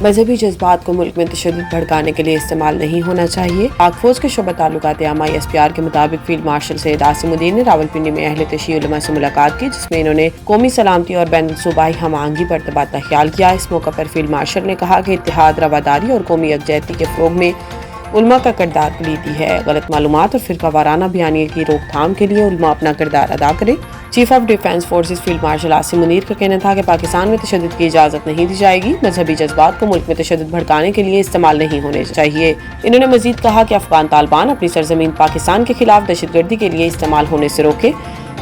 مذہبی جذبات کو ملک میں تشدد بھڑکانے کے لیے استعمال نہیں ہونا چاہیے۔ پاک فوج کے شعبہ تعلقات عامہ ISPR کے مطابق فیلڈ مارشل سید عاصم الدین نے راولپنڈی میں اہل تشیع علماء سے ملاقات کی، جس میں انہوں نے قومی سلامتی اور بین الصوبائی ہم آہنگی پر تبادلہ خیال کیا۔ اس موقع پر فیلڈ مارشل نے کہا کہ اتحاد، رواداری اور قومی یکجہتی کے فروغ میں علماء کا کردار کلیدی ہے۔ غلط معلومات اور فرقہ وارانہ بیانیے کی روک تھام کے لیے علماء اپنا کردار ادا کریں۔ Chief of defence forces field marshal Asim Munir کا کہنا تھا کہ پاکستان میں تشدد کی اجازت نہیں دی جائے گی۔ مذہبی جذبات کو ملک میں تشدد بھڑکانے کے لیے استعمال نہیں ہونے چاہیے۔ انہوں نے مزید کہا کہ افغان طالبان اپنی سرزمین پاکستان کے خلاف دہشت گردی کے لیے استعمال ہونے سے روکے۔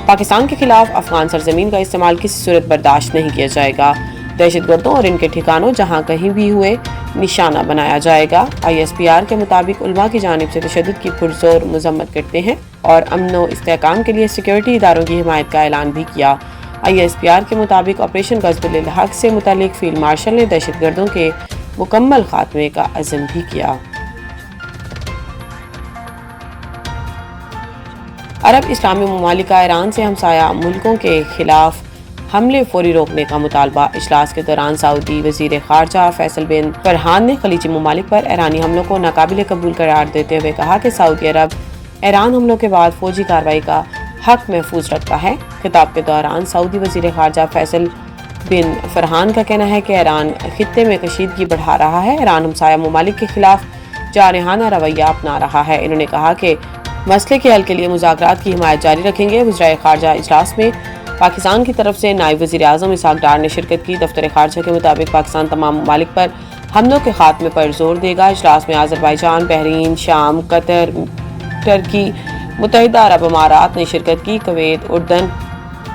پاکستان کے خلاف افغان سرزمین کا استعمال کسی صورت برداشت نہیں کیا جائے گا۔ دہشت گردوں اور ان کے ٹھکانوں جہاں کہیں بھی ہوئے نشانہ بنایا جائے گا۔ ISPR کے مطابق علماء کی جانب سے تشدد کی پرزور مذمت کرتے ہیں اور امن و استحکام کے لیے سیکورٹی اداروں کی حمایت کا اعلان بھی کیا۔ ISPR کے مطابق آپریشن غزب الحق سے متعلق فیلڈ مارشل نے دہشت گردوں کے مکمل خاتمے کا عزم بھی کیا۔ عرب اسلامی ممالک کا ایران سے ہمسایہ ملکوں کے خلاف حملے فوری روکنے کا مطالبہ۔ اجلاس کے دوران سعودی وزیر خارجہ فیصل بن فرحان نے خلیجی ممالک پر ایرانی حملوں کو ناقابل قبول قرار دیتے ہوئے کہا کہ سعودی عرب ایران حملوں کے بعد فوجی کارروائی کا حق محفوظ رکھتا ہے۔ خطاب کے دوران سعودی وزیر خارجہ فیصل بن فرحان کا کہنا ہے کہ ایران خطے میں کشیدگی بڑھا رہا ہے۔ ایران ہمسایہ ممالک کے خلاف جارحانہ رویہ اپنا رہا ہے۔ انہوں نے کہا کہ مسئلے کے حل کے لیے مذاکرات کی حمایت جاری رکھیں گے۔ وزرائے خارجہ اجلاس میں پاکستان کی طرف سے نائب وزیر اعظم اسحاق ڈار نے شرکت کی۔ دفتر خارجہ کے مطابق پاکستان تمام ممالک پر حملوں کے خاتمے پر زور دے گا۔ اجلاس میں آذربائیجان، بحرین، شام، قطر، ترکی، متحدہ عرب امارات نے شرکت کی۔ کویت، اردن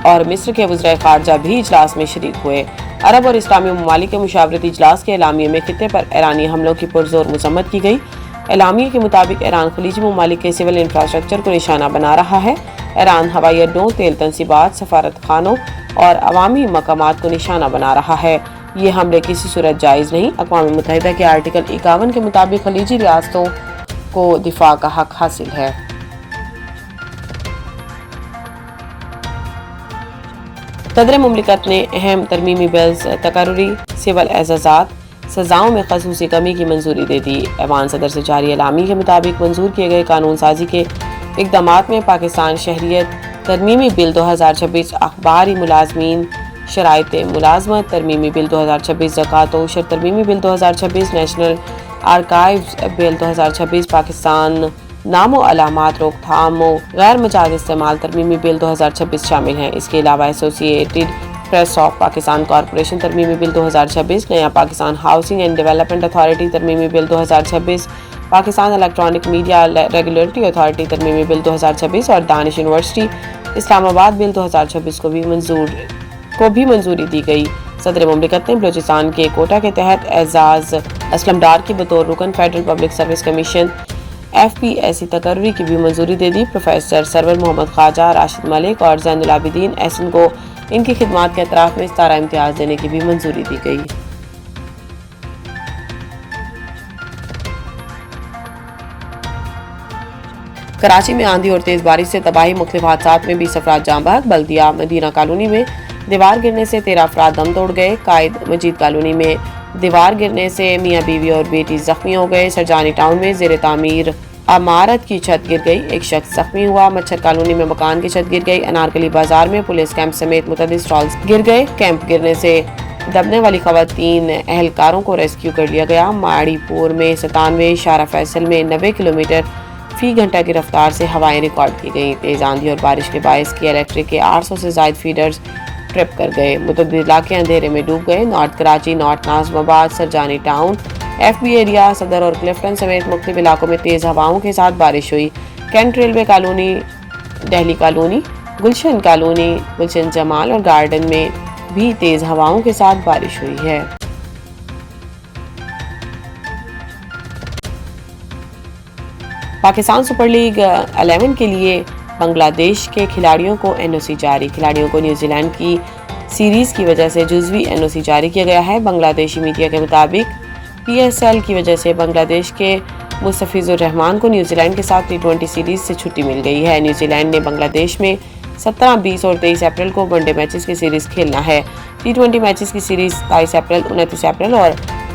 اور مصر کے وزرائے خارجہ بھی اجلاس میں شریک ہوئے۔ عرب اور اسلامی ممالک کے مشاورتی اجلاس کے اعلامیے میں خطے پر ایرانی حملوں کی پرزور مذمت کی گئی۔ اعلامیے کے مطابق ایران خلیجی ممالک کے سول انفراسٹرکچر کو نشانہ بنا رہا ہے۔ ایران ہوائی اڈوں، تیل تنصیبات، سفارت خانوں اور عوامی مقامات کو نشانہ بنا رہا ہے۔ یہ حملے کسی صورت جائز نہیں۔ اقوام متحدہ کے آرٹیکل 51 کے مطابق خلیجی ریاستوں کو دفاع کا حق حاصل ہے۔ صدر مملکت نے اہم ترمیمی بلز تقرری سول اعزازات سزاؤں میں خصوصی کمی کی منظوری دے دی۔ ایوان صدر سے جاری اعلامیے کے مطابق منظور کیے گئے قانون سازی کے اقدامات میں پاکستان شہریت ترمیمی بل 2026، اخباری ملازمین شرائط ملازمت ترمیمی بل 2026، زکوٰۃ و عشر ترمیمی بل 2026، نیشنل آرکائیوز بل 2026، پاکستان نام و علامات روک تھام و غیر مجاز استعمال ترمیمی بل 2026 شامل ہیں۔ اس کے علاوہ associated press of Pakistan corporation ترمیمی بل 2026، نیا Pakistan housing and development authority ترمیمی bill 2026، Pakistan electronic media regulatory authority ترمیمی بل 2026 اور دانش یونیورسٹی اسلام آباد بل 2026 کو بھی منظوری دی گئی۔ صدر مملکت نے بلوچستان کے کوٹہ کے تحت اعزاز اسلم ڈار کی بطور رکن federal public service commission FPSC تقرری کی بھی منظوری دے دی۔ پروفیسر سرور محمد خواجہ، راشد ملک اور زین العابدین احسن کو ان کی خدمات کے اعتراف میں ستارہ امتیاز دینے کی بھی منظوری دی گئی۔ کراچی میں آندھی اور تیز بارش سے تباہی، مختلف حادثات میں 20 افراد جاں بحق۔ بلدیہ مدینہ کالونی میں دیوار گرنے سے 13 افراد دم توڑ گئے۔ قائد مجید کالونی میں دیوار گرنے سے میاں بیوی اور بیٹی زخمی ہو گئے۔ سرجانی ٹاؤن میں زیر تعمیر عمارت کی چھت گر گئی، ایک شخص زخمی ہوا۔ مچھر کالونی میں مکان کی چھت گر گئی۔ انارکلی بازار میں پولیس کیمپ سمیت متعدد سٹالز گر گئے۔ کیمپ گرنے سے دبنے والی خواتین اہلکاروں کو ریسکیو کر لیا گیا۔ ماڑی پور میں 97، شارع فیصل میں 90 کلومیٹر فی گھنٹہ کی رفتار سے ہوائیں ریکارڈ کی گئیں۔ تیز آندھی اور بارش کے باعث کی الیکٹرک کے 800 سے زائد فیڈرز ٹرپ کر گئے۔ متعدد علاقے اندھیرے میں ڈوب گئے۔ نارتھ کراچی، نارتھ ناظم آباد، سرجانی ٹاؤن، FB ایریا، صدر اور کلفٹن سمیت مختلف علاقوں میں تیز ہواؤں کے ساتھ بارش ہوئی۔ Cantt railway colony, Delhi colony, Gulshan colony, Gulshan Jamal اور گارڈن میں بھی تیز ہواؤں کے ساتھ بارش ہوئی ہے۔ پاکستان سپر لیگ 11 کے لیے بنگلہ دیش کے کھلاڑیوں کو NOC جاری۔ کھلاڑیوں کو نیوزی لینڈ کی سیریز کی وجہ سے جزوی NOC جاری کیا گیا ہے۔ بنگلہ دیشی میڈیا کے مطابق PSL کی وجہ سے بنگلہ دیش کے مستفیض الرحمان کو نیوزی لینڈ کے ساتھ T20 سیریز سے چھٹی مل گئی ہے۔ نیوزی لینڈ نے بنگلہ دیش میں 17، 20 اور 23 اپریل کو ون ڈے میچز کی سیریز کھیلنا ہے۔ T20 میچز کی سیریز 27 اپریل، 29 اپریل اور